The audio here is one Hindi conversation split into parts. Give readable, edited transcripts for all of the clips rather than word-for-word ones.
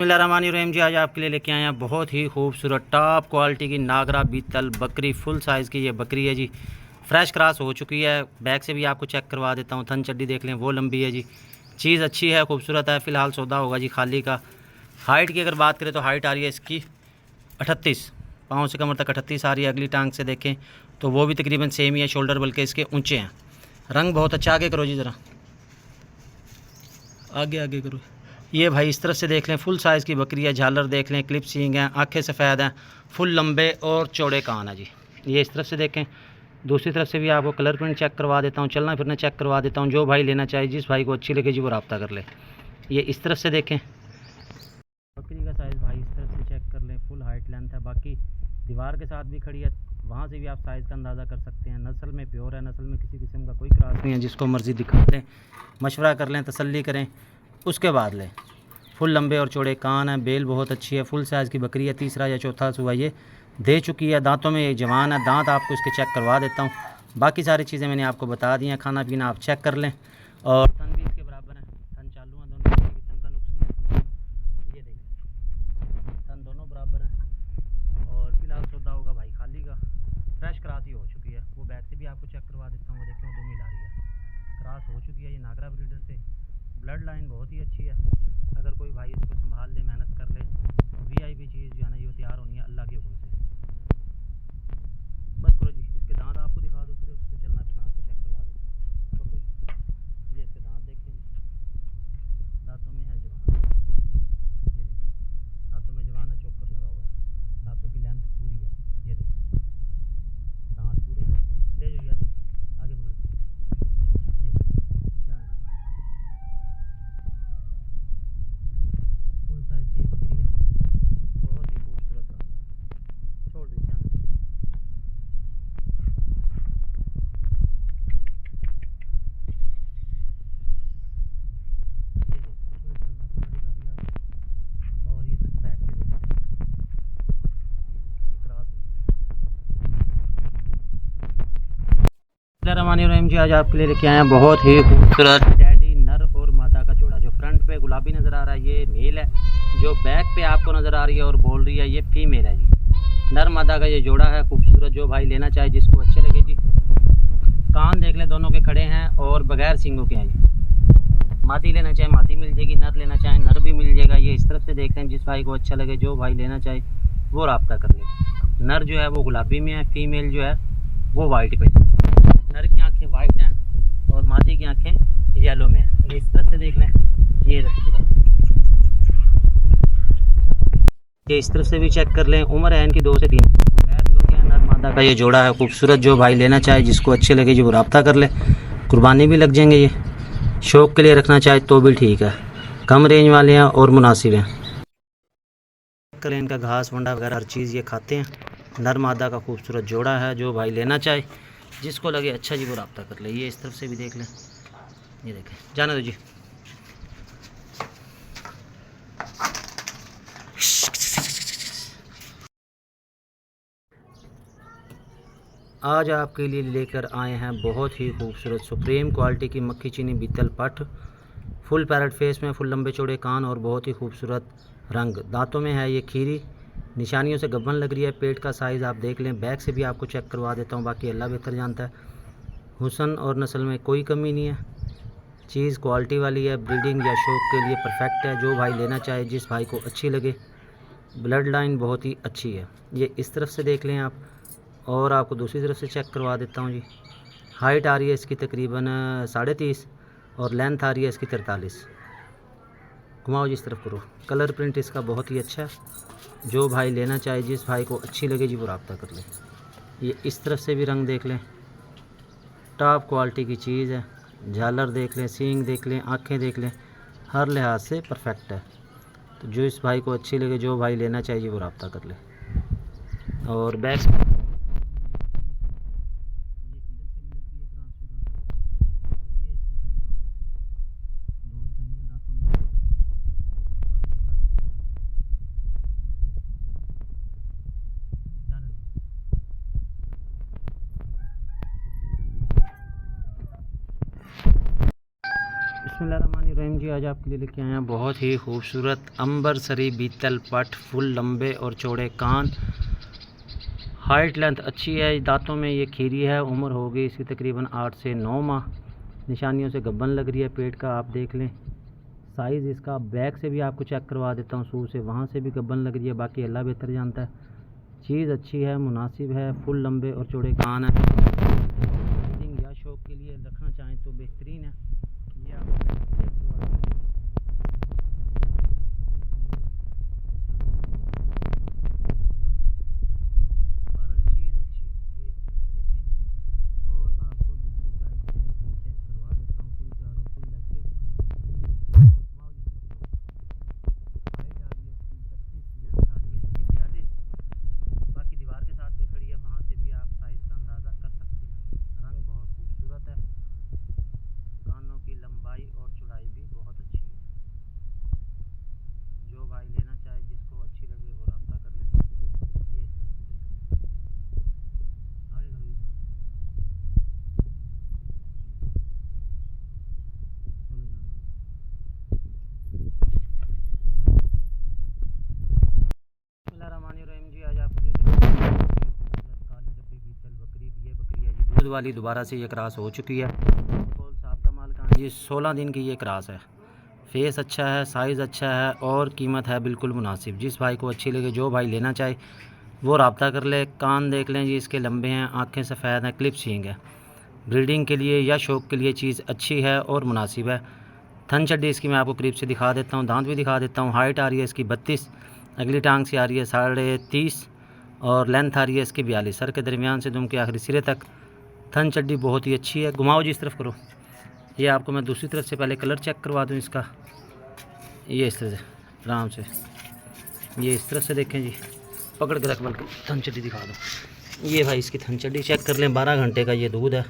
बिस्मिल्लाहिर्रहमानिर्रहीम जी, आज आपके लिए लेके आए हैं बहुत ही खूबसूरत टॉप क्वालिटी की नागरा बीतल बकरी। फुल साइज़ की ये बकरी है जी। फ्रेश क्रॉस हो चुकी है। बैक से भी आपको चेक करवा देता हूँ। थन चड्डी देख लें, वो लंबी है जी। चीज़ अच्छी है, खूबसूरत है। फ़िलहाल सौदा होगा जी खाली का। हाइट की अगर बात करें तो हाइट आ रही है इसकी 38, पाँव से कमर तक 38 आ रही है। अगली टांग से देखें तो वो भी तकरीबन सेम ही है। शोल्डर बल्कि इसके ऊँचे हैं। रंग बहुत अच्छा। आगे करो जी, ज़रा आगे आगे करो। ये भाई इस तरफ से देख लें, फुल साइज़ की बकरी है। झालर देख लें, क्लिप सींग हैं, आंखें सफ़ेद हैं, फुल लंबे और चौड़े कान है जी। ये इस तरफ से देखें। दूसरी तरफ से भी आपको कलर प्रिंट चेक करवा देता हूँ, चलना फिरना चेक करवा देता हूँ। जो भाई लेना चाहे, जिस भाई को अच्छी लगे जी, वो रब्ता कर ले। ये इस तरफ से देखें, बकरी का साइज़ भाई इस तरफ से चेक कर लें। फुल हाइट लेंथ है। बाकी दीवार के साथ भी खड़ी है, वहाँ से भी आप साइज़ का अंदाज़ा कर सकते हैं। नस्ल में प्योर है, नस्ल में किसी किस्म का कोई क्रॉस नहीं है। जिसको मर्ज़ी दिखा लें, मशवरा कर लें, तसल्ली करें, उसके बाद लें। फुल लंबे और चौड़े कान हैं। बेल बहुत अच्छी है। फुल साइज़ की बकरी है। तीसरा या चौथा सुबह ये दे चुकी है। दांतों में ये जवान है। दांत आपको इसके चेक करवा देता हूँ। बाकी सारी चीज़ें मैंने आपको बता दी हैं। खाना पीना आप चेक कर लें। और थन भी इसके बराबर है। थन चालू हैं दोनों, किसी किस्म का नुक्स नहीं है। ये देखें, थन दोनों बराबर हैं। और फिलहाल सौदा होगा भाई खाली का। फ्रेश क्रॉस ही हो चुकी है। वो बैक से भी आपको चेक करवा देता हूँ। वो देखें, वो दो मिल आ रही है। क्रॉस हो चुकी है ये नागरा ब्रीडर से। ब्लड लाइन बहुत ही अच्छी है। अगर कोई भाई इसको संभाल ले, मेहनत कर ले, वीआईपी चीज़ जो है ना, ये तैयार होनी है अल्लाह के हुक्म से। बस करो जी, इसके दांत आपको दिखा दो, फिर उससे चलना फिरना आपको चेक करवा दो। पकड़ो जी, ये इसके दांत देखें जी। दांतों में है जवान। ये देखें, दांतों में जवान है, चोकर लगा हुआ है। दांतों की लेंथ पूरी है। ये देखें, दांत पूरे हैं इसके। ले जाइए आगे पकड़। ये फुल साइज़ की बकरी है। बहुत ही खूबसूरत रंग है। छोड़ दीजिए आने। ये देखिए, कोई चलना फिरना दिखा दिया आपको। और ये सच बैक से देख लें। ये क्रॉस हुई है। रहमानिर्रहीम जी, आज आपके लिए लेके आए हैं बहुत ही खूबसूरत टैडी नर और मादा का जोड़ा। जो फ्रंट पे गुलाबी नज़र आ रहा है ये मेल है। जो बैक पे आपको नज़र आ रही है और बोल रही है ये फीमेल है जी। नर मादा का ये जोड़ा है खूबसूरत। जो भाई लेना चाहे, जिसको अच्छे लगे जी। कान देख लें, दोनों के खड़े हैं और बगैर सींगों के हैं जी। मादी लेना चाहे मादी मिल जाएगी, नर लेना चाहे नर भी मिल जाएगा। ये इस तरफ से देखते हैं, जिस भाई को अच्छा लगे, जो भाई लेना चाहे वो रब्ता कर ले। नर जो है वो गुलाबी में है, फीमेल जो है वो वाइट पे। नर की आंखें वाइट हैं और मादी की आंखें येलो में हैं। ये इस तरफ से देख लें। ये ये इस तरफ से भी चेक कर लें। उम्र है इनकी 2 से 3। नर मादा का ये जोड़ा है खूबसूरत। जो भाई लेना चाहे, जिसको अच्छे लगे जी, वो रब्ता कर ले। कुर्बानी भी लग जाएंगे। ये शौक़ के लिए रखना चाहे तो भी ठीक है। कम रेंज वाले हैं और मुनासिब हैं। करें इनका घास वंडा वगैरह हर चीज़ ये खाते हैं। नर मादा का खूबसूरत जोड़ा है। जो भाई लेना चाहे, जिसको लगे अच्छा जी, वो रब्ता कर ले। ये इस तरफ से भी देख लें। ये देखें, जाने दो जी। आज आपके लिए लेकर आए हैं बहुत ही खूबसूरत सुप्रीम क्वालिटी की मक्खी चीनी बीतल पठ। फुल पैरट फेस में, फुल लंबे चौड़े कान और बहुत ही खूबसूरत रंग। दांतों में है ये खीरी। निशानियों से गबन लग रही है। पेट का साइज़ आप देख लें। बैक से भी आपको चेक करवा देता हूँ, बाकी अल्लाह बेहतर जानता है। हुस्न और नस्ल में कोई कमी नहीं है। चीज़ क्वालिटी वाली है। ब्रीडिंग या शौक़ के लिए परफेक्ट है। जो भाई लेना चाहे, जिस भाई को अच्छी लगे। ब्लड लाइन बहुत ही अच्छी है। ये इस तरफ से देख लें आप, और आपको दूसरी तरफ से चेक करवा देता हूँ जी। हाइट आ रही है इसकी तकरीबन 30.5 और लेंथ आ रही है इसकी 43। घुमाओ जिस तरफ करो। कलर प्रिंट इसका बहुत ही अच्छा है। जो भाई लेना चाहे, जिस भाई को अच्छी लगे जी, वो रब्ता कर ले। ये इस तरफ से भी रंग देख लें। टॉप क्वालिटी की चीज़ है। झालर देख लें, सींग देख लें, आँखें देख लें, हर लिहाज से परफेक्ट है। तो जो इस भाई को अच्छी लगे, जो भाई लेना चाहिए, वो रब्ता कर ले। और बैक बिस्मिल्लाहिर्रहमानिर्रहीम जी, आज आपके लिए लेके आए हैं बहुत ही खूबसूरत अंबरसरी बीतल पट। फुल लंबे और चौड़े कान, हाइट लेंथ अच्छी है। दांतों में ये खीरी है। उम्र होगी इसकी तकरीबन 8 से 9 माह। निशानियों से गब्बन लग रही है। पेट का आप देख लें साइज़ इसका। बैक से भी आपको चेक करवा देता हूँ, सूर से वहाँ से भी गब्बन लग रही है। बाकी अल्लाह बेहतर जानता है। चीज़ अच्छी है, मुनासिब है। फुल लंबे और चौड़े कान है। या शौक के लिए रखना चाहें तो बेहतरीन है। ये आप चेक करवा दें। लंबाई और चौड़ाई भी बहुत अच्छी है। जो भाई लेना चाहे, जिसको अच्छी लगे वो रब्ता कर ले। ये इस तरह से आगे करो। बिस्मिल्लाहिर्रहमानिर्रहीम जी, आज आपके लिए काली डब्बी बीतल बकरी। ये बकरी है जी दूध वाली। दोबारा से ये क्रॉस हो चुकी है। साहब का माल कहाँ जी? 16 दिन की ये क्रॉस है। फेस अच्छा है, साइज़ अच्छा है और कीमत है बिल्कुल मुनासिब। जिस भाई को अच्छी लगे, जो भाई लेना चाहे वो रब्ता कर ले। कान देख लें जी, इसके लंबे हैं, आँखें सफ़ेद हैं, क्लिप सींग है। ब्रीडिंग के लिए या शौक के लिए चीज़ अच्छी है और मुनासिब है। थन चड्डी इसकी मैं आपको करीब से दिखा देता हूँ, दांत भी दिखा देता हूँ। हाइट आ रही है इसकी 32, अगली टांग से आ रही है 30.5 और लेंथ आ रही है इसकी 42। सर के दरमियान से दुम के आखिरी सिरे तक थन चड्डी बहुत ही अच्छी है। घुमाओ जी, इस तरफ करो। ये आपको मैं दूसरी तरफ से पहले कलर चेक करवा दूँ इसका। ये इस तरह से आराम से, ये इस तरफ से देखें जी, पकड़ के रख, बल्कि थन चड्डी दिखा दो। ये भाई इसकी थन चड्डी चेक कर लें। 12 घंटे का ये दूध है।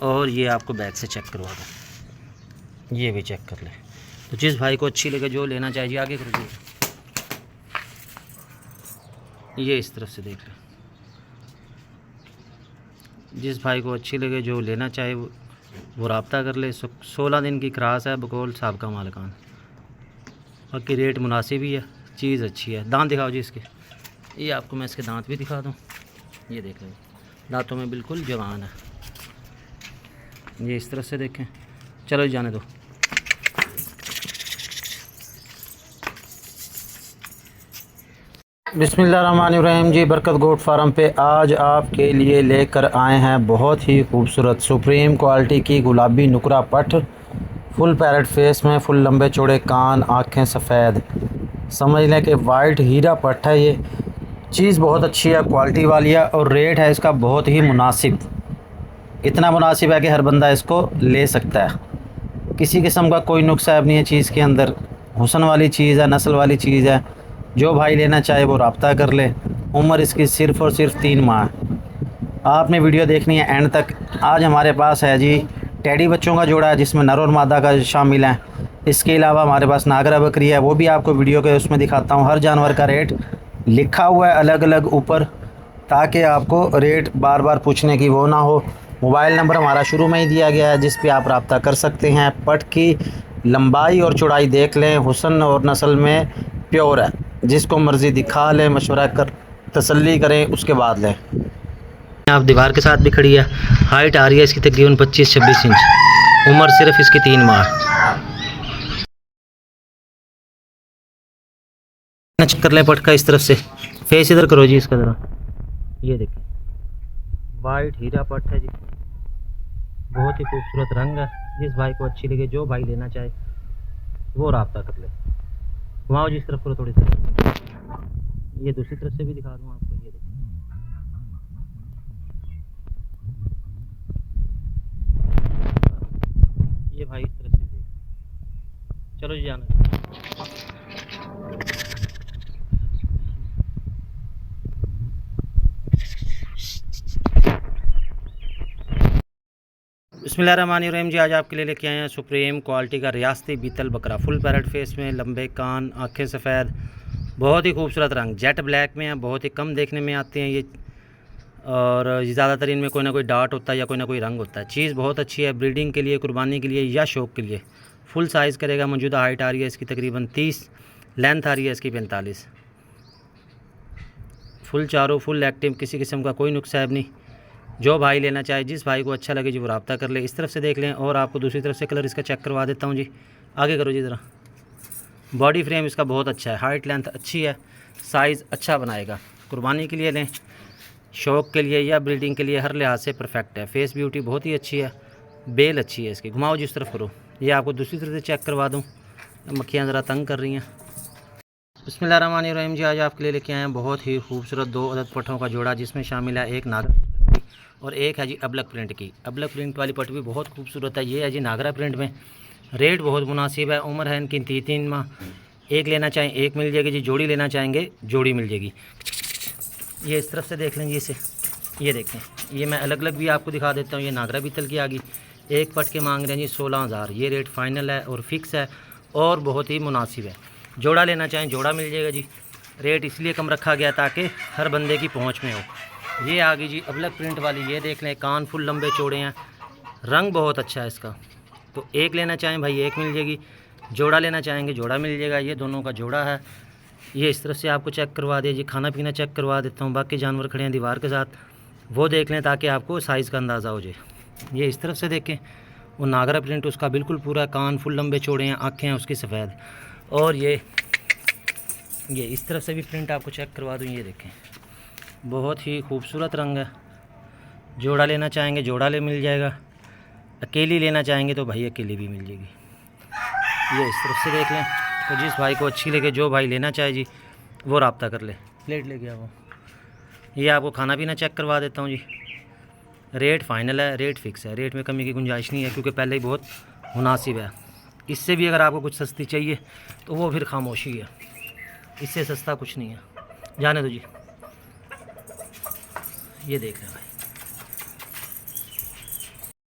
और ये आपको बैक से चेक करवा दो, ये भी चेक कर लें। तो जिस भाई को अच्छी लगे, जो लेना चाहिए, आगे कर दीजिए। ये इस तरफ से देख लें। जिस भाई को अच्छी लगे, जो लेना चाहे वो रब्ता कर ले। 16 दिन की क्रॉस है, बकौल साहब का मालकान। बाकी रेट मुनासिब ही है, चीज़ अच्छी है। दांत दिखाओ जी इसके। ये आपको मैं इसके दांत भी दिखा दूँ। ये देख लें, दांतों में बिल्कुल जवान है। ये इस तरह से देखें। चलो जाने दो। बिस्मिल्लाहिर्रहमानिर्रहीम जी, बरकत गोट फार्म पे आज आपके लिए लेकर आए हैं बहुत ही खूबसूरत सुप्रीम क्वालिटी की गुलाबी नुकरा पठ। फुल पैरेट फेस में, फुल लंबे चौड़े कान, आँखें सफ़ेद, समझ लें कि वाइट हीरा पठ है। ये चीज़ बहुत अच्छी है, क्वालिटी वाली है और रेट है इसका बहुत ही मुनासिब। इतना मुनासिब है कि हर बंदा इसको ले सकता है। किसी किस्म का कोई नुक्सा नहीं है चीज़ के अंदर। हुस्न वाली चीज़ है, नस्ल वाली चीज़ है। जो भाई लेना चाहे वो रब्ता कर ले। उम्र इसकी सिर्फ़ और सिर्फ 3 माह है। आपने वीडियो देखनी है एंड तक। आज हमारे पास है जी टैडी बच्चों का जोड़ा है, जिसमें नर और मादा का शामिल है। इसके अलावा हमारे पास नागरा बकरी है, वो भी आपको वीडियो के उसमें दिखाता हूँ। हर जानवर का रेट लिखा हुआ है अलग अलग ऊपर, ताकि आपको रेट बार बार पूछने की वो ना हो। मोबाइल नंबर हमारा शुरू में ही दिया गया है, जिस पे आप रब्ता कर सकते हैं। पट की लंबाई और चौड़ाई देख लें, हुस्न और नस्ल में प्योर है। जिसको मर्ज़ी दिखा लें, मशवरा कर तसल्ली करें, उसके बाद लें। आप दीवार के साथ भी खड़ी है। हाइट आ रही है इसकी तकरीबन 25-26 इंच। उम्र सिर्फ इसकी 3 माह। चेक कर लें पट का इस तरफ से। फेस इधर करो जी इसका ज़रा। ये देखें, वाइट हीरा पट है जी, बहुत ही खूबसूरत रंग है। जिस भाई को अच्छी लगे, जो भाई लेना चाहे वो रब्ता कर ले। घुमाओ जी इस तरफ करो थोड़ी तरफ। ये दूसरी तरफ से भी दिखा दूँ आपको। ये देखिए, ये भाई इस तरफ से देख। चलो जी जाना। बिस्मिल्लाहिर्रहमानिर्रहीम जी, आज आपके लिए लेके आए हैं सुप्रीम क्वालिटी का रियासती बीतल बकरा। फुल पैरेट फेस में, लंबे कान, आँखें सफ़ेद, बहुत ही खूबसूरत रंग, जेट ब्लैक में है। बहुत ही कम देखने में आते हैं ये, और ज़्यादातर इनमें कोई ना कोई डाट होता है या कोई ना कोई रंग होता है। चीज़ बहुत अच्छी है। ब्रीडिंग के लिए, कुर्बानी के लिए या शौक़ के लिए फुल साइज़ करेगा। मौजूदा हाइट आ रही है इसकी तकरीबन 30, लेंथ आ रही है इसकी 45। फुल चारों फुल एक्टिव, किसी किस्म का कोई नुकसान नहीं। जो भाई लेना चाहे, जिस भाई को अच्छा लगे जी वो रब्ता कर ले। इस तरफ से देख लें और आपको दूसरी तरफ से कलर इसका चेक करवा देता हूँ जी। आगे करो जी ज़रा। बॉडी फ्रेम इसका बहुत अच्छा है, हाइट लेंथ अच्छी है, साइज़ अच्छा बनाएगा। कुर्बानी के लिए लें, शौक़ के लिए या ब्रीडिंग के लिए, हर लिहाज से परफेक्ट है। फेस ब्यूटी बहुत ही अच्छी है, बेल अच्छी है इसकी। घुमाओ जिस तरफ करो। ये आपको दूसरी तरफ से चेक करवा दूँ, मक्खियाँ ज़रा तंग कर रही हैं। बिस्मिल्लाहिर्रहमानिर्रहीम जी। आज आपके लिए लेके आए हैं बहुत ही खूबसूरत 2 अदद पट्टों का जोड़ा, जिसमें शामिल है एक नागरा और एक है जी अबलक प्रिंट की। अबलक प्रिंट वाली पट्टी भी बहुत खूबसूरत है। ये है जी नागरा प्रिंट में, रेट बहुत मुनासिब है। उम्र है इनकी 3 माह। एक लेना चाहें एक मिल जाएगी जी, जोड़ी लेना चाहेंगे जोड़ी मिल जाएगी। ये इस तरफ से देख लेंगे इसे, ये देखें, ये मैं अलग अलग भी आपको दिखा देता हूँ। ये नागरा बीतल की आ गई, एक पट के मांग रहे हैं जी 16,000। ये रेट फाइनल है और फिक्स है और बहुत ही मुनासिब है। जोड़ा लेना चाहें जोड़ा मिल जाएगा जी। रेट इसलिए कम रखा गया ताकि हर बंदे की पहुंच में हो। ये आ गई जी अबलक प्रिंट वाली। ये देख लें, कान फुल लंबे चौड़े हैं, रंग बहुत अच्छा है इसका। तो एक लेना चाहें भाई एक मिल जाएगी, जोड़ा लेना चाहेंगे जोड़ा मिल जाएगा। ये दोनों का जोड़ा है। ये इस तरफ से आपको चेक करवा दिया जी। खाना पीना चेक करवा देता हूँ। बाकी जानवर खड़े हैं दीवार के साथ, वो देख लें ताकि आपको साइज़ का अंदाज़ा हो जाए। ये इस तरफ से देखें, वो नागरा प्रिंट उसका बिल्कुल पूरा, कान फुल लंबे चौड़े हैं, आँखें हैं उसकी सफ़ेद। और ये इस तरफ से भी प्रिंट आपको चेक करवा दूँ। ये देखें, बहुत ही खूबसूरत रंग है। जोड़ा लेना चाहेंगे जोड़ा ले मिल जाएगा, अकेली लेना चाहेंगे तो भाई अकेली भी मिल जाएगी। ये इस तरफ से देख लें। तो जिस भाई को अच्छी लगे, जो भाई लेना चाहे जी वो रब्ता कर ले। प्लेट ले गया वो। ये आपको खाना पीना चेक करवा देता हूँ जी। रेट फाइनल है, रेट फिक्स है, रेट में कमी की गुंजाइश नहीं है क्योंकि पहले ही बहुत मुनासिब है। इससे भी अगर आपको कुछ सस्ती चाहिए तो वो फिर खामोशी है, इससे सस्ता कुछ नहीं है। जाने दो जी। ये देख रहे हैं भाई।